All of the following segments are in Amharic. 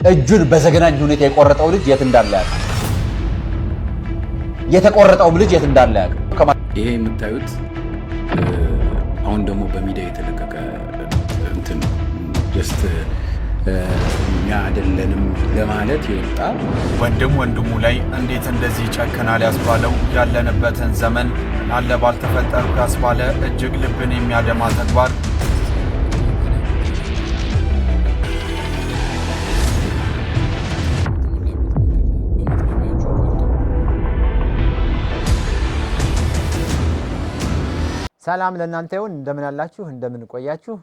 እጁን በዘገናኝ ሁኔታ የቆረጠው ልጅ የት እንዳለ ያውቃል። የተቆረጠው ልጅ የት እንዳለ ያውቃል። ይሄ የምታዩት አሁን ደግሞ በሚዲያ የተለቀቀ እንትን ጀስት እኛ አይደለንም ለማለት ይወጣ ወንድም ወንድሙ ላይ እንዴት እንደዚህ ጨከናል ያስባለው ያለንበትን ዘመን አለ ባልተፈጠሩ ያስባለ እጅግ ልብን የሚያደማ ተግባር ሰላም ለእናንተ ይሁን። እንደምን አላችሁ? እንደምን ቆያችሁ?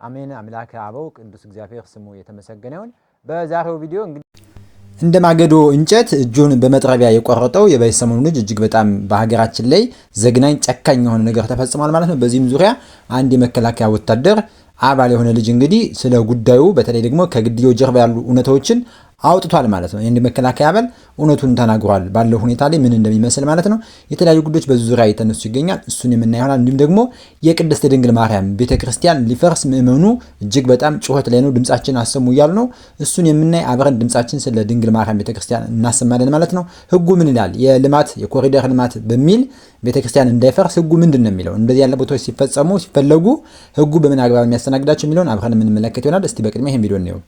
አሜን። አምላከ አበው ቅዱስ እግዚአብሔር ስሙ የተመሰገነ ይሁን። በዛሬው ቪዲዮ እንግዲህ እንደማገዶ እንጨት እጁን በመጥረቢያ የቆረጠው የበይሰሞኑ ልጅ እጅግ በጣም በሀገራችን ላይ ዘግናኝ ጨካኝ የሆነ ነገር ተፈጽሟል ማለት ነው። በዚህም ዙሪያ አንድ የመከላከያ ወታደር አባል የሆነ ልጅ እንግዲህ ስለ ጉዳዩ በተለይ ደግሞ ከግድያው ጀርባ ያሉ እውነታዎችን አውጥቷል ማለት ነው። እንደ መከላከያ አባል እውነቱን ተናግሯል ባለው ሁኔታ ላይ ምን እንደሚመስል ማለት ነው። የተለያዩ ጉዳዮች በዚህ ዙሪያ የተነሱ ይገኛል። እሱን የምናየው ይሆናል። እንዲሁም ደግሞ የቅድስት ድንግል ማርያም ቤተክርስቲያን ሊፈርስ ምእመኑ እጅግ በጣም ጩኸት ላይ ነው፣ ድምጻችን አሰሙ እያሉ ነው። እሱን የምናይ አብረን ድምጻችን ስለ ድንግል ማርያም ቤተክርስቲያን እናሰማለን ማለት ነው። ህጉ ምን ይላል? የልማት የኮሪደር ልማት በሚል ቤተክርስቲያን እንዳይፈርስ ህጉ ምንድን ነው የሚለው? እንደዚህ ያለ ቦታዎች ሲፈጸሙ ሲፈለጉ ህጉ በምን አግባብ የሚያስተናግዳቸው የሚለውን አብረን የምንመለከት ይሆናል። እስቲ በቅድሚያ ይሄን ቪዲዮ እንየው።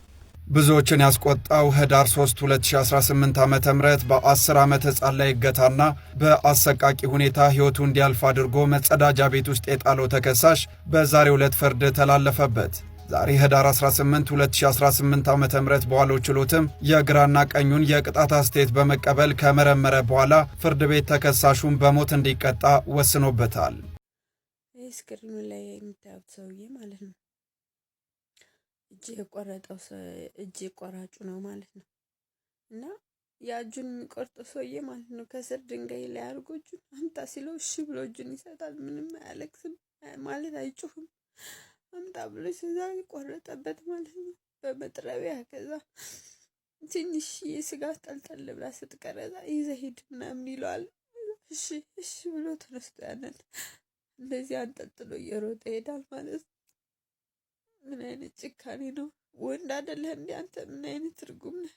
ብዙዎችን ያስቆጣው ህዳር 3 2018 ዓ.ም በ10 ዓመት ህፃን ላይ እገታና በአሰቃቂ ሁኔታ ህይወቱ እንዲያልፍ አድርጎ መጸዳጃ ቤት ውስጥ የጣለው ተከሳሽ በዛሬው ዕለት ፍርድ ተላለፈበት። ዛሬ ህዳር 18 2018 ዓ.ም በዋለው ችሎትም የግራና ቀኙን የቅጣት አስተያየት በመቀበል ከመረመረ በኋላ ፍርድ ቤት ተከሳሹን በሞት እንዲቀጣ ወስኖበታል። ስክሪኑ ላይ የምታዩት ሰውዬ ማለት ነው እጅ ቆራጩ ነው ማለት ነው። እና የእጁን የሚቆርጠው ሰውዬ ማለት ነው ከስር ድንጋይ ላይ አድርጎ እጁን አምጣ ሲለው እሺ ብሎ እጁን ይሰጣል። ምንም አያለቅስም ማለት አይጮህም። አምጣ ብሎ ሲዛ ቆረጠበት ማለት ነው በመጥረቢያ። ከዛ ትንሽ የስጋ ጠልጠል ብላ ስትቀረዛ ይዘህ ሂድ ምናምን ይለዋል። እሺ ብሎ ተነስቶ ያንን እንደዚህ አንጠልጥሎ እየሮጠ ይሄዳል ማለት ነው። ምን አይነት ጭካኔ ነው? ወንድ አይደለህ እንዴ አንተ? ምን አይነት ትርጉም ነው?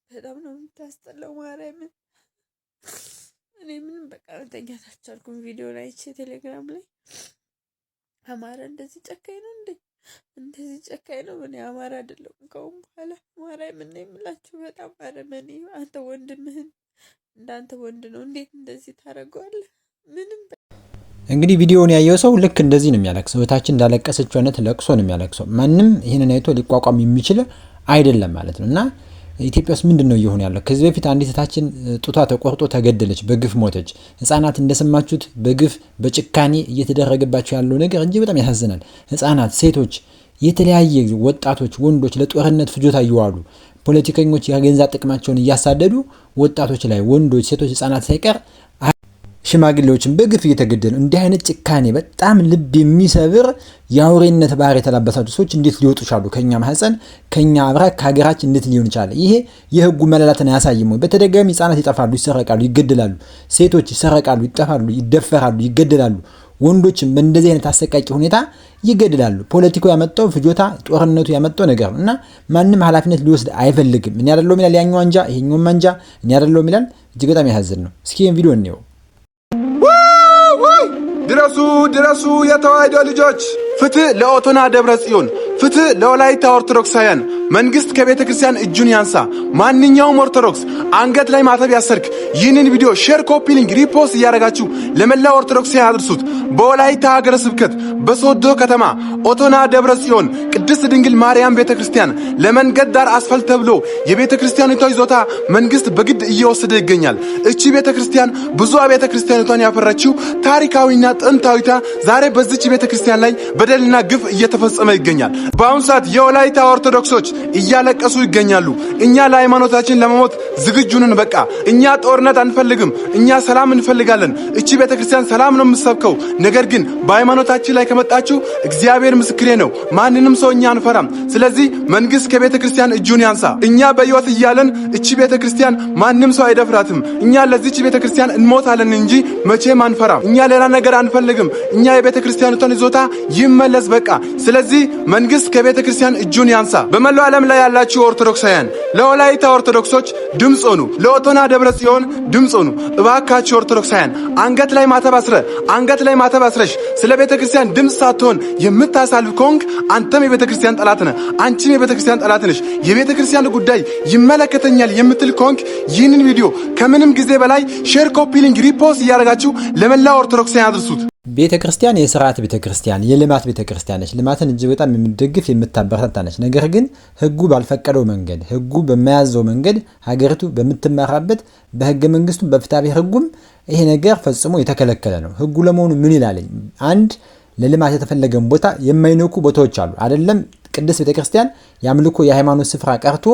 በጣም ነው የምታስጠላው። ማርያምን እኔ ምንም በቃ መተኛት አልቻልኩም። ቪዲዮ ላይ ቴሌግራም ላይ አማራ እንደዚህ ጨካኝ ነው እንዴ? እንደዚህ ጨካኝ ነው? እኔ አማራ አይደለሁም ከአሁን በኋላ። ማርያምን ነው የምላችሁ። በጣም አረመኔ። አንተ ወንድምህን እንዳንተ ወንድ ነው እንዴት እንደዚህ ታደርገዋለህ? ምንም እንግዲህ ቪዲዮውን ያየው ሰው ልክ እንደዚህ ነው የሚያለቅሰው። እህታችን እንዳለቀሰችው አይነት ለቅሶ ነው የሚያለቅሰው። ማንም ይሄንን አይቶ ሊቋቋም የሚችል አይደለም ማለት ነው። እና ኢትዮጵያ ውስጥ ምንድነው እየሆነ ያለው? ከዚህ በፊት አንዲት እህታችን ጡቷ ተቆርጦ ተገደለች፣ በግፍ ሞተች። ህፃናት እንደሰማችሁት በግፍ በጭካኔ እየተደረገባቸው ያለው ነገር እንጂ በጣም ያሳዝናል። ህፃናት፣ ሴቶች፣ የተለያየ ወጣቶች፣ ወንዶች ለጦርነት ፍጆታ እየዋሉ ፖለቲከኞች የገንዘብ ጥቅማቸውን እያሳደዱ ወጣቶች ላይ ወንዶች፣ ሴቶች፣ ህፃናት ሳይቀር ሽማግሌዎችን በግፍ እየተገደሉ እንዲህ አይነት ጭካኔ በጣም ልብ የሚሰብር የአውሬነት ባህሪ የተላበሳቸው ሰዎች እንዴት ሊወጡ ቻሉ? ከኛ ማህፀን ከኛ አብራክ ከሀገራችን እንዴት ሊሆን ቻለ? ይሄ የህጉ መላላትን አያሳይም ወይ? በተደጋጋሚ ህፃናት ይጠፋሉ፣ ይሰረቃሉ፣ ይገደላሉ። ሴቶች ይሰረቃሉ፣ ይጠፋሉ፣ ይደፈራሉ፣ ይገደላሉ። ወንዶችም በእንደዚህ አይነት አሰቃቂ ሁኔታ ይገደላሉ። ፖለቲካው ያመጣው ፍጆታ፣ ጦርነቱ ያመጣው ነገር እና ማንም ኃላፊነት ሊወስድ አይፈልግም። እኔ አይደለሁም ይላል ያኛው አንጃ፣ ይሄኛው አንጃ እኔ አይደለሁም ይላል። እጅግ በጣም ያሳዝን ነው። እስኪ ይሄን ቪዲዮ እንየው። ድረሱ የተዋሕዶ ልጆች! ፍትህ ለኦቶና ደብረ ጽዮን! ፍትህ ለወላይታ ኦርቶዶክሳውያን! መንግስት ከቤተ ክርስቲያን እጁን ያንሳ። ማንኛውም ኦርቶዶክስ አንገት ላይ ማተብ ያሰርክ ይህንን ቪዲዮ ሼር፣ ኮፒ ሊንክ፣ ሪፖስት እያደረጋችሁ ለመላው ኦርቶዶክሳውያን አድርሱት። በወላይታ ሀገረ ስብከት በሶዶ ከተማ ኦቶና ደብረ ጽዮን ቅድስት ድንግል ማርያም ቤተ ክርስቲያን ለመንገድ ዳር አስፋልት ተብሎ የቤተ ክርስቲያኒቷ ይዞታ መንግስት በግድ እየወሰደ ይገኛል። እቺ ቤተ ክርስቲያን ብዙ ቤተ ክርስቲያኒቷን ያፈራችው ታሪካዊና ጥንታዊታ ዛሬ በዚች ቤተ ክርስቲያን ላይ በደልና ግፍ እየተፈጸመ ይገኛል። በአሁኑ ሰዓት የወላይታ ኦርቶዶክሶች እያለቀሱ ይገኛሉ። እኛ ለሃይማኖታችን ለመሞት ዝግጁ ነን። በቃ እኛ ጦርነት አንፈልግም፣ እኛ ሰላም እንፈልጋለን። እቺ ቤተ ክርስቲያን ሰላም ነው የምትሰብከው። ነገር ግን በሃይማኖታችን ላይ ከመጣችሁ እግዚአብሔር ምስክሬ ነው፣ ማንንም ሰው እኛ አንፈራም። ስለዚህ መንግስት ከቤተ ክርስቲያን እጁን ያንሳ። እኛ በሕይወት እያለን እቺ ቤተ ክርስቲያን ማንም ሰው አይደፍራትም። እኛ ለዚች ቤተ ክርስቲያን እንሞታለን እንጂ መቼም አንፈራም። እኛ ሌላ ነገር አንፈልግም። እኛ የቤተ ክርስቲያኑን ይዞታ ይመለስ በቃ። ስለዚህ መንግስት ከቤተ ክርስቲያን እጁን ያንሳ። በመላው ዓለም ላይ ያላችሁ ኦርቶዶክሳውያን ለወላይታ ኦርቶዶክሶች ድምጽ ሆኑ፣ ለኦቶና ደብረ ጽዮን ድምጽ ሆኑ። እባካችሁ ኦርቶዶክሳውያን አንገት ላይ ማተብ አስረሽ ስለ ቤተ ክርስቲያን ድምጽ ሳትሆን የምታሳልፍ ከሆንክ አንተም የቤተ ክርስቲያን ጠላት ነህ፣ አንቺም የቤተ ክርስቲያን ጠላት ነሽ። የቤተ ክርስቲያን ጉዳይ ይመለከተኛል የምትል ከሆንክ ይህንን ቪዲዮ ከምንም ጊዜ በላይ ሼር፣ ኮፒ ሊንክ፣ ሪፖስት እያደረጋችሁ ለመላው ኦርቶዶክሳውያን አድርሱት። ቤተ ክርስቲያን የሥርዓት ቤተ ክርስቲያን የልማት ቤተ ክርስቲያን ነች። ልማትን እጅግ በጣም የምትደግፍ የምታበረታታ ነች። ነገር ግን ህጉ ባልፈቀደው መንገድ ህጉ በማያዘው መንገድ ሀገሪቱ በምትመራበት በህገ መንግስቱ በፍትሐብሔር ህጉም ይሄ ነገር ፈጽሞ የተከለከለ ነው። ህጉ ለመሆኑ ምን ይላልኝ? አንድ ለልማት የተፈለገን ቦታ የማይነኩ ቦታዎች አሉ አይደለም። ቅድስት ቤተ ክርስቲያን የአምልኮ የሃይማኖት ስፍራ ቀርቶ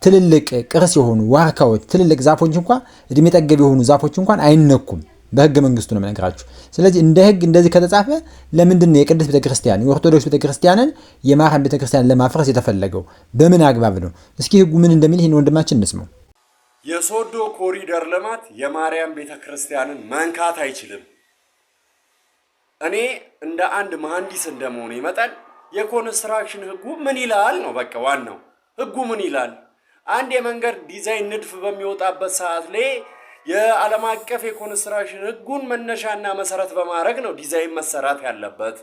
ትልልቅ ቅርስ የሆኑ ዋርካዎች፣ ትልልቅ ዛፎች እንኳን እድሜ ጠገብ የሆኑ ዛፎች እንኳን አይነኩም። በህገ መንግስቱ ነው የምነግራችሁ። ስለዚህ እንደ ህግ እንደዚህ ከተጻፈ ለምንድን ነው የቅድስት ቤተክርስቲያን የኦርቶዶክስ ቤተክርስቲያንን የማርያም ቤተክርስቲያን ለማፍረስ የተፈለገው? በምን አግባብ ነው? እስኪ ህጉ ምን እንደሚል ይሄን ወንድማችን እንስማው። የሶዶ ኮሪደር ልማት የማርያም ቤተክርስቲያንን መንካት አይችልም። እኔ እንደ አንድ መሐንዲስ እንደመሆኔ መጠን የኮንስትራክሽን ህጉ ምን ይላል ነው በቃ ዋናው። ህጉ ምን ይላል? አንድ የመንገድ ዲዛይን ንድፍ በሚወጣበት ሰዓት ላይ የዓለም አቀፍ የኮንስትራክሽን ህጉን መነሻና መሰረት በማድረግ ነው ዲዛይን መሰራት ያለበት።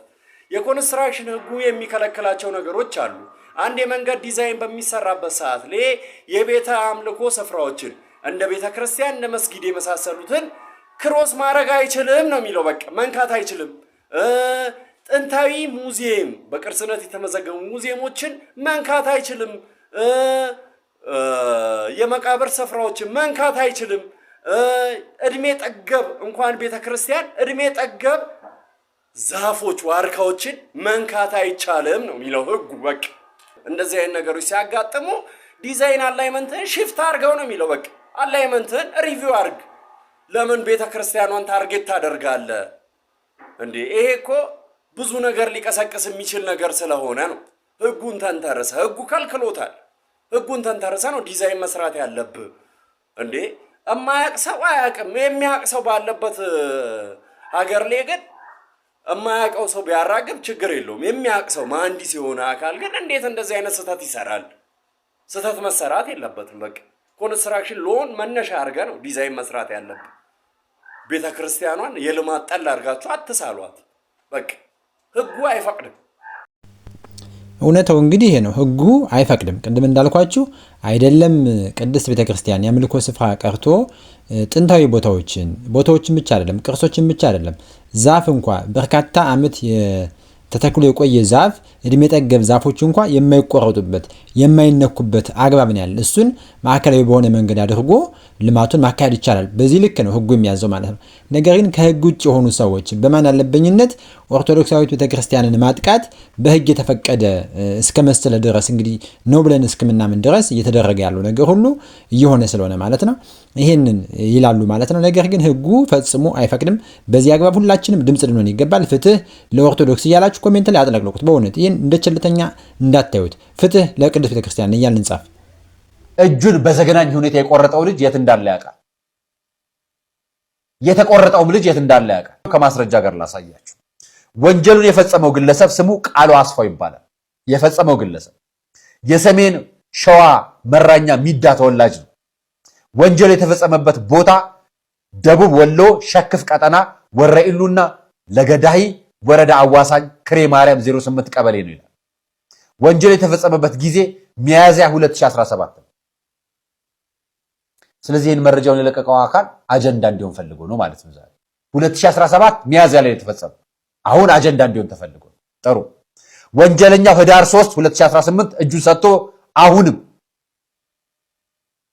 የኮንስትራክሽን ህጉ የሚከለክላቸው ነገሮች አሉ። አንድ የመንገድ ዲዛይን በሚሰራበት ሰዓት ላይ የቤተ አምልኮ ስፍራዎችን እንደ ቤተ ክርስቲያን እንደ መስጊድ የመሳሰሉትን ክሮስ ማድረግ አይችልም ነው የሚለው። በቃ መንካት አይችልም። ጥንታዊ ሙዚየም በቅርስነት የተመዘገቡ ሙዚየሞችን መንካት አይችልም። የመቃብር ስፍራዎችን መንካት አይችልም። እድሜ ጠገብ እንኳን ቤተ ክርስቲያን እድሜ ጠገብ ዛፎች ዋርካዎችን መንካት አይቻልም ነው የሚለው ህጉ። በቃ እንደዚህ አይነት ነገሮች ሲያጋጥሙ ዲዛይን አላይመንትን ሽፍት አድርገው ነው የሚለው። በቃ አላይመንትን ሪቪው አድርግ። ለምን ቤተ ክርስቲያኗን ታርጌት ታደርጋለህ እንዴ? ይሄ እኮ ብዙ ነገር ሊቀሰቅስ የሚችል ነገር ስለሆነ ነው። ህጉን ተንተርሰ ህጉ ከልክሎታል። ህጉን ተንተርሰ ነው ዲዛይን መስራት ያለብህ እንዴ። እማያቅ ሰው አያቅም። የሚያቅ ሰው ባለበት ሀገር ላይ ግን እማያቀው ሰው ቢያራግብ ችግር የለውም። የሚያቅ ሰው መሐንዲስ የሆነ አካል ግን እንዴት እንደዚህ አይነት ስህተት ይሰራል? ስህተት መሰራት የለበትም። በቃ ኮንስትራክሽን ሎን መነሻ አድርገህ ነው ዲዛይን መስራት ያለብህ። ቤተ ክርስቲያኗን የልማት ጠል አድርጋችሁ አትሳሏት። በቃ ህጉ አይፈቅድም። እውነታው እንግዲህ ይሄ ነው። ህጉ አይፈቅድም። ቅድም እንዳልኳችሁ አይደለም ቅድስት ቤተክርስቲያን የአምልኮ ስፍራ ቀርቶ ጥንታዊ ቦታዎችን ብቻ አይደለም፣ ቅርሶችን ብቻ አይደለም፣ ዛፍ እንኳን በርካታ ዓመት ተተክሎ የቆየ ዛፍ እድሜ ጠገብ ዛፎች እንኳን የማይቆረጡበት የማይነኩበት አግባብ ነው ያለ። እሱን ማዕከላዊ በሆነ መንገድ አድርጎ ልማቱን ማካሄድ ይቻላል። በዚህ ልክ ነው ህጉ የሚያዘው ማለት ነው። ነገር ግን ከህግ ውጭ የሆኑ ሰዎች በማን አለበኝነት ኦርቶዶክሳዊት ቤተክርስቲያንን ማጥቃት በህግ የተፈቀደ እስከ መሰለ ድረስ እንግዲህ ነው ብለን እስከምናምን ድረስ እየተደረገ ያለው ነገር ሁሉ እየሆነ ስለሆነ ማለት ነው ይሄንን ይላሉ ማለት ነው። ነገር ግን ህጉ ፈጽሞ አይፈቅድም። በዚህ አግባብ ሁላችንም ድምጽ ልንሆን ይገባል። ፍትህ ለኦርቶዶክስ እያላችሁ ኮሜንት ላይ አጥለቅልቁት። በእውነት ይህን እንደ ቸልተኛ እንዳታዩት። ፍትህ ለቅድስት ቤተክርስቲያን እያልን እንጻፍ። እጁን በዘገናኝ ሁኔታ የቆረጠው ልጅ የት እንዳለ ያውቃል። የተቆረጠውም ልጅ የት እንዳለ ያውቃል። ከማስረጃ ጋር ላሳያችሁ። ወንጀሉን የፈጸመው ግለሰብ ስሙ ቃሉ አስፋው ይባላል። የፈጸመው ግለሰብ የሰሜን ሸዋ መራኛ ሚዳ ተወላጅ ነው። ወንጀሉ የተፈጸመበት ቦታ ደቡብ ወሎ ሸክፍ ቀጠና ወረኢሉና ለገዳሂ ወረዳ አዋሳኝ ክሬ ማርያም 08 ቀበሌ ነው ይላል። ወንጀሉ የተፈጸመበት ጊዜ ሚያዝያ 2017 ነው። ስለዚህ ይህን መረጃውን የለቀቀው አካል አጀንዳ እንዲሆን ፈልጎ ነው ማለት ነው። ዛሬ 2017 ሚያዝያ ላይ የተፈጸመው አሁን አጀንዳ እንዲሆን ተፈልጎ ጥሩ። ወንጀለኛው ህዳር 3 2018 እጁን ሰጥቶ አሁንም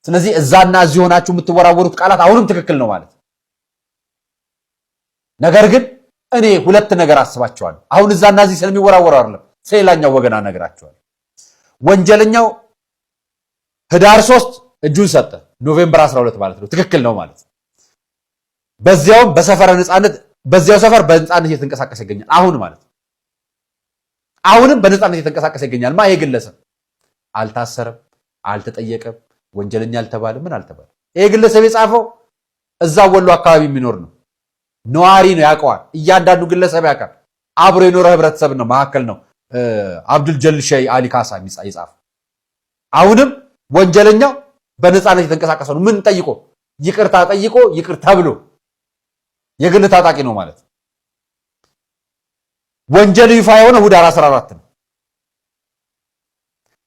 ስለዚህ እዛና እዚህ ሆናችሁ የምትወራወሩት ቃላት አሁንም ትክክል ነው ማለት ነው። ነገር ግን እኔ ሁለት ነገር አስባቸዋለሁ። አሁን እዛና እዚህ ስለሚወራወሩ አይደለም፣ ስለሌላኛው ወገን አነግራቸዋለሁ። ወንጀለኛው ህዳር 3 እጁን ሰጠ፣ ኖቬምበር 12 ማለት ነው። ትክክል ነው ማለት ነው። በዚያውም በሰፈረ ነፃነት በዚያው ሰፈር በነፃነት እየተንቀሳቀሰ ይገኛል አሁን ማለት ነው። አሁንም በነፃነት የተንቀሳቀሰ ይገኛል። ይሄ ግለሰብ አልታሰረም፣ አልተጠየቀም፣ ወንጀለኛ አልተባለም፣ ምን አልተባለም። ይሄ ግለሰብ የጻፈው እዛ ወሎ አካባቢ የሚኖር ነው፣ ነዋሪ ነው፣ ያውቀዋል። እያንዳንዱ ግለሰብ ያውቃል። አብሮ የኖረ ህብረተሰብ ነው፣ መካከል ነው። አብዱል ጀሊል ሸይ አሊ ካሳ የጻፈው አሁንም ወንጀለኛው በነፃነት የተንቀሳቀሰ ነው። ምን ጠይቆ? ይቅርታ ጠይቆ ይቅር ተብሎ የግል ታጣቂ ነው ማለት ነው። ወንጀሉ ይፋ የሆነ ህዳር 14 ነው።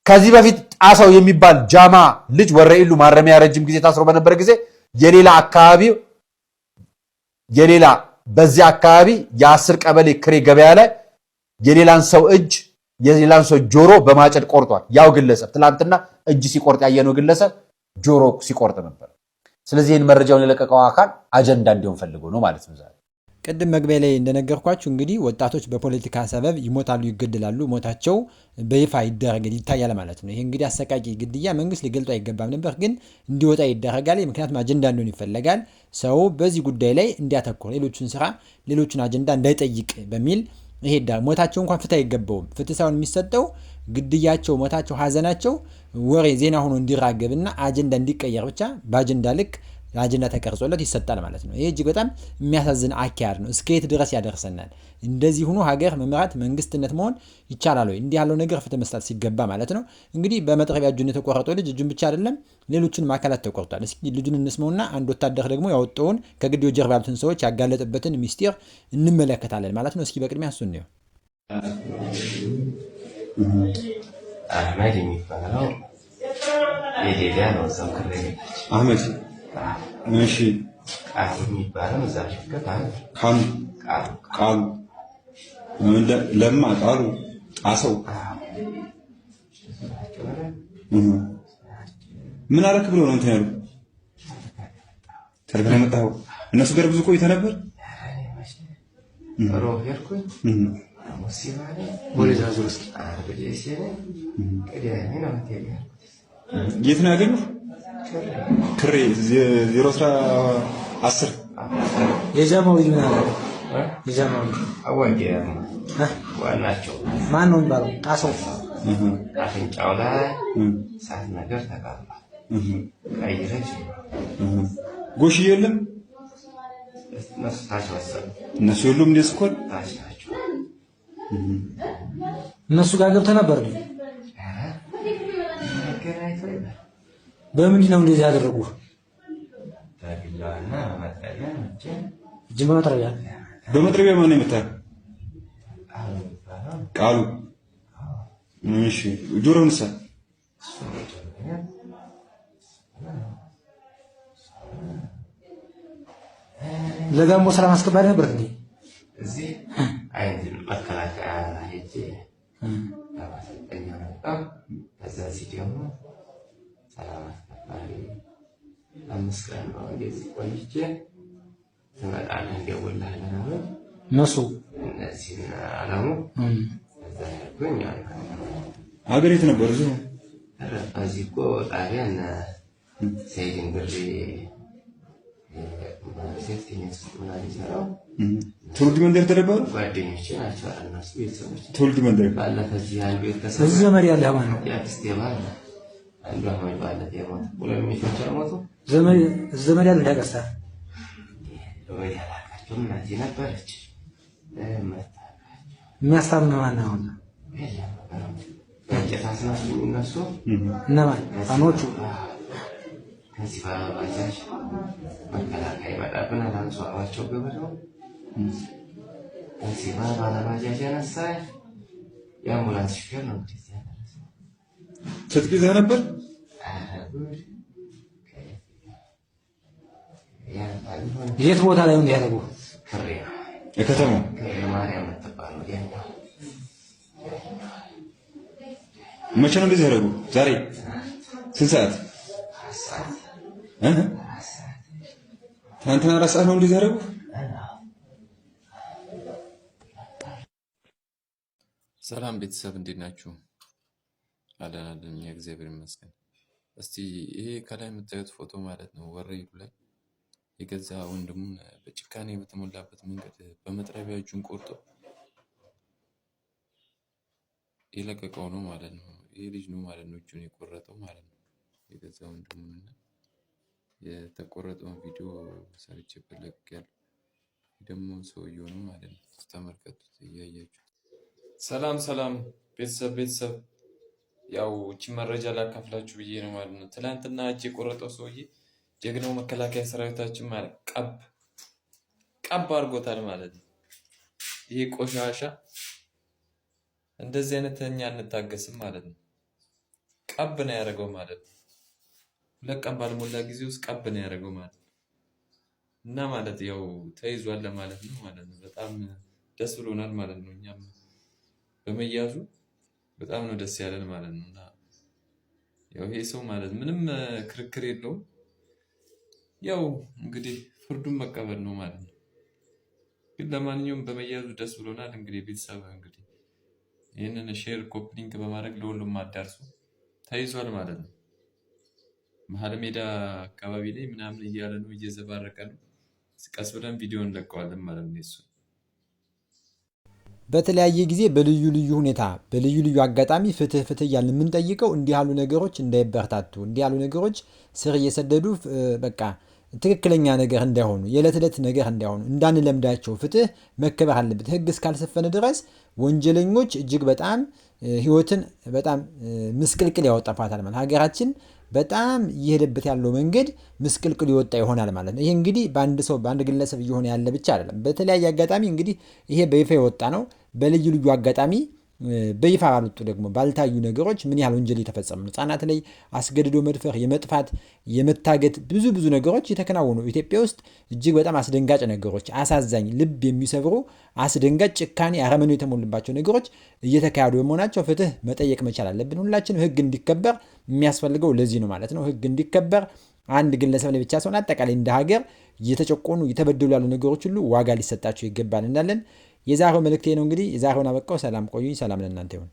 ከዚህ በፊት ጣሰው የሚባል ጃማ ልጅ ወረኢሉ ማረሚያ ረጅም ጊዜ ታስሮ በነበረ ጊዜ የሌላ በዚህ አካባቢ የ10 ቀበሌ ክሬ ገበያ ላይ የሌላን ሰው እጅ የሌላን ሰው ጆሮ በማጨድ ቆርጧል። ያው ግለሰብ ትላንትና እጅ ሲቆርጥ ያየነው ግለሰብ ጆሮ ሲቆርጥ ነበር። ስለዚህ ይህን መረጃውን የለቀቀው አካል አጀንዳ እንዲሆን ፈልጎ ነው ማለት ነው። ዛሬ ቅድም መግቢያ ላይ እንደነገርኳችሁ እንግዲህ ወጣቶች በፖለቲካ ሰበብ ይሞታሉ፣ ይገደላሉ፣ ሞታቸው በይፋ ይታያል ማለት ነው። ይሄ እንግዲህ አሰቃቂ ግድያ መንግስት ሊገልጡ አይገባም ነበር፣ ግን እንዲወጣ ይደረጋል። ምክንያቱም አጀንዳ እንዲሆን ይፈለጋል። ሰው በዚህ ጉዳይ ላይ እንዲያተኩር፣ ሌሎችን አጀንዳ እንዳይጠይቅ በሚል ይሄ ሞታቸው እንኳን ፍትህ አይገባውም። ፍትህ ሳይሆን የሚሰጠው ግድያቸው፣ ሞታቸው፣ ሀዘናቸው ወሬ ዜና ሆኖ እንዲራገብና አጀንዳ እንዲቀየር ብቻ በአጀንዳ ልክ አጀንዳ ተቀርጾለት ይሰጣል ማለት ነው። ይሄ እጅግ በጣም የሚያሳዝን አካሄድ ነው። እስከየት ድረስ ያደርሰናል? እንደዚህ ሆኖ ሀገር መምራት መንግስትነት መሆን ይቻላል ወይ? እንዲህ ያለው ነገር ፍትህ መስጠት ሲገባ ማለት ነው። እንግዲህ በመጥረቢያ እጁን የተቆረጠው ልጅ እጁን ብቻ አይደለም ሌሎችንም አካላት ተቆርጧል። እስኪ ልጁን እንስመውና አንድ ወታደር ደግሞ ያወጣውን ከግድያው ጀርባ ያሉትን ሰዎች ያጋለጠበትን ሚስጥር እንመለከታለን ማለት ነው። እስኪ በቅድሚያ እሱን ነው አህመድ የሚባለው የሌሊያ ነው። እዛው ክልል አህመድ እሺ። ቃሉ የሚባለው እዛ ሽከታ ቃሉ ለማ ቃሉ ጣሰው ምን አረክ ብሎ ነው እንትን ያሉ ተርገና መጣው። እነሱ ጋር ብዙ ቆይታ ነበር። ሮህ ሄድኩኝ ሙሲባለ ወለዛ ዙርስ አርበጄ ቀዲያኔ ነው ተያየ። የት ነው ያገኙ? ክሬ 010 የጃማው ልጅ ምን አለ? የጃማው አዋጅ ዋናቸው ማን ነው የሚባለው? ጣሰው አፍንጫው ላይ ሳት ነገር ተቃጥሏል። ቀይረች ጎሽ የለም እነሱ ታች ወሰዱ። እነሱ የሉም እንደ ስኮል ታች ናቸው። እነሱ ጋር ገብተህ ነበር እንዴ? በምንድን ነው እንደዚህ ያደረጉ? ታግላና መጥሪያ እንጂ ጅማ መጥሪያ በመጥሪያ ማን ነው የመታው? ቃሉ እሺ። ጆሮንሳ ለጋሞ ሰላም አስከባሪ ነበር እንዴ? እዚህ አይንት መከላከያ ሄጄ ለማሰልጠኛ ነበር። ከዛ ሲዲዮ ሰላም አስከባሪ 5 ቀን ነው እንደዚህ ቆይቼ ትመጣለህ እንደውልልሃለሁ ነው እነሱ እነዚህ አላሙ ከዛ ያልኩኝ ሀገር የት ነበር? እዚህ እኮ ጣሊያን ሰይድን ብሬ ትውልድ መንደር ተደባሩ ጓደኞቼ ናቸው። እነሱ ቤተሰቦች ትውልድ መንደር ባለፈ እዚህ አንድ ቤተሰብ እዚህ ዘመድ ያለ ማን ነው? የአክስቴ ባል አንዱ አህመድ ባለፈ የሞተ ሁለት ሚስቶች ሞቱ። ዘመድ ያለ እንዳይቀርሳ ወይ ያላቃቸው እናቴ ነበረች። የሚያስታምም ማን ነው? እንጨት አስናሱኝ እነሱ እነማን ፋኖቹ? ከዚህ ባጃጅ መከላከያ ይመጣብናል። አንሷቸው ገበሬው ከዚህ ባጃጅ ያነሳ የአምቡላንስ ሹፌር ነው። ትጥቅ ይዘህ ነበር? የት ቦታ ላይ ነው ያደረጉ? ክሬ የከተማው ክሬ ማርያም የምትባለው ያኛው። መቼ ነው እንደዚህ ያደረጉ? ዛሬ ስንት ሰዓት? ትናንትና 4 ሰዓት ነው እንደዚህ ያደረጉ? ሰላም ቤተሰብ እንዴት ናችሁ? አለን አለን፣ እኛ እግዚአብሔር ይመስገን። እስቲ ይሄ ከላይ የምታዩት ፎቶ ማለት ነው ወረኢሉ ላይ የገዛ ወንድሙን በጭካኔ በተሞላበት መንገድ በመጥረቢያ እጁን ቆርጦ የለቀቀው ነው ማለት ነው። ይሄ ልጅ ነው ማለት ነው እጁን የቆረጠው ማለት ነው። የገዛ ወንድሙንና የተቆረጠውን ቪዲዮ ሰርቼበት ለቅቄያለሁ። ደግሞ ሰውየው ነው ማለት ነው። ተመልከቱት እያያችሁት። ሰላም ሰላም ቤተሰብ ያው እቺ መረጃ ላካፍላችሁ ብዬ ነው ማለት ነው። ትናንትና እጅ የቆረጠው ሰውዬ ጀግናው መከላከያ ሰራዊታችን ማለት ቀብ አድርጎታል ማለት ነው። ይሄ ቆሻሻ እንደዚህ አይነት እኛ እንታገስም ማለት ነው። ቀብ ነው ያደረገው ማለት ነው። 2 ቀን ባልሞላ ጊዜ ውስጥ ቀብ ነው ያደረገው ማለት ነው። እና ማለት ያው ተይዟል ለማለት ነው ማለት ነው። በጣም ደስ ብሎናል ማለት ነው። እኛም በመያዙ በጣም ነው ደስ ያለን ማለት ነው። እና ያው ይሄ ሰው ማለት ምንም ክርክር የለውም። ያው እንግዲህ ፍርዱን መቀበል ነው ማለት ነው። ግን ለማንኛውም በመያዙ ደስ ብሎናል። እንግዲህ ቤተሰብ እንግዲህ ይህንን ሼር ኮፒ ሊንክ በማድረግ ለሁሉም አዳርሱ። ተይዟል ማለት ነው። መሀል ሜዳ አካባቢ ላይ ምናምን እያለ ነው፣ እየዘባረቀ ነው። ቀስ ብለን ቪዲዮ እንለቀዋለን ማለት ነው። እሱ በተለያየ ጊዜ በልዩ ልዩ ሁኔታ በልዩ ልዩ አጋጣሚ ፍትህ እያልን የምንጠይቀው እንዲህ ያሉ ነገሮች እንዳይበረታቱ፣ እንዲህ ያሉ ነገሮች ስር እየሰደዱ በቃ ትክክለኛ ነገር እንዳይሆኑ፣ የዕለት ዕለት ነገር እንዳይሆኑ እንዳንለምዳቸው ፍትህ መከበር አለበት። ህግ እስካልሰፈነ ድረስ ወንጀለኞች እጅግ በጣም ህይወትን በጣም ምስቅልቅል ያወጣፋታል ማለት ሀገራችን በጣም እየሄደበት ያለው መንገድ ምስቅልቅል ይወጣ ይሆናል ማለት ነው። ይሄ እንግዲህ በአንድ ሰው በአንድ ግለሰብ እየሆነ ያለ ብቻ አይደለም። በተለያየ አጋጣሚ እንግዲህ ይሄ በይፋ የወጣ ነው። በልዩ ልዩ አጋጣሚ በይፋ ባልወጡ ደግሞ ባልታዩ ነገሮች ምን ያህል ወንጀል የተፈጸሙ ነው። ህጻናት ላይ አስገድዶ መድፈር፣ የመጥፋት፣ የመታገት ብዙ ነገሮች የተከናወኑ ኢትዮጵያ ውስጥ እጅግ በጣም አስደንጋጭ ነገሮች፣ አሳዛኝ፣ ልብ የሚሰብሩ አስደንጋጭ፣ ጭካኔ፣ አረመኔ የተሞሉባቸው ነገሮች እየተካሄዱ በመሆናቸው ፍትህ መጠየቅ መቻል አለብን። ሁላችንም ህግ እንዲከበር የሚያስፈልገው ለዚህ ነው ማለት ነው። ህግ እንዲከበር አንድ ግለሰብ ላይ ብቻ ሳይሆን አጠቃላይ እንደ ሀገር እየተጨቆኑ እየተበደሉ ያሉ ነገሮች ሁሉ ዋጋ ሊሰጣቸው ይገባል እንዳለን የዛሬው መልእክቴ ነው። እንግዲህ የዛሬውን አበቃው። ሰላም ቆዩኝ። ሰላም ለእናንተ ይሁን።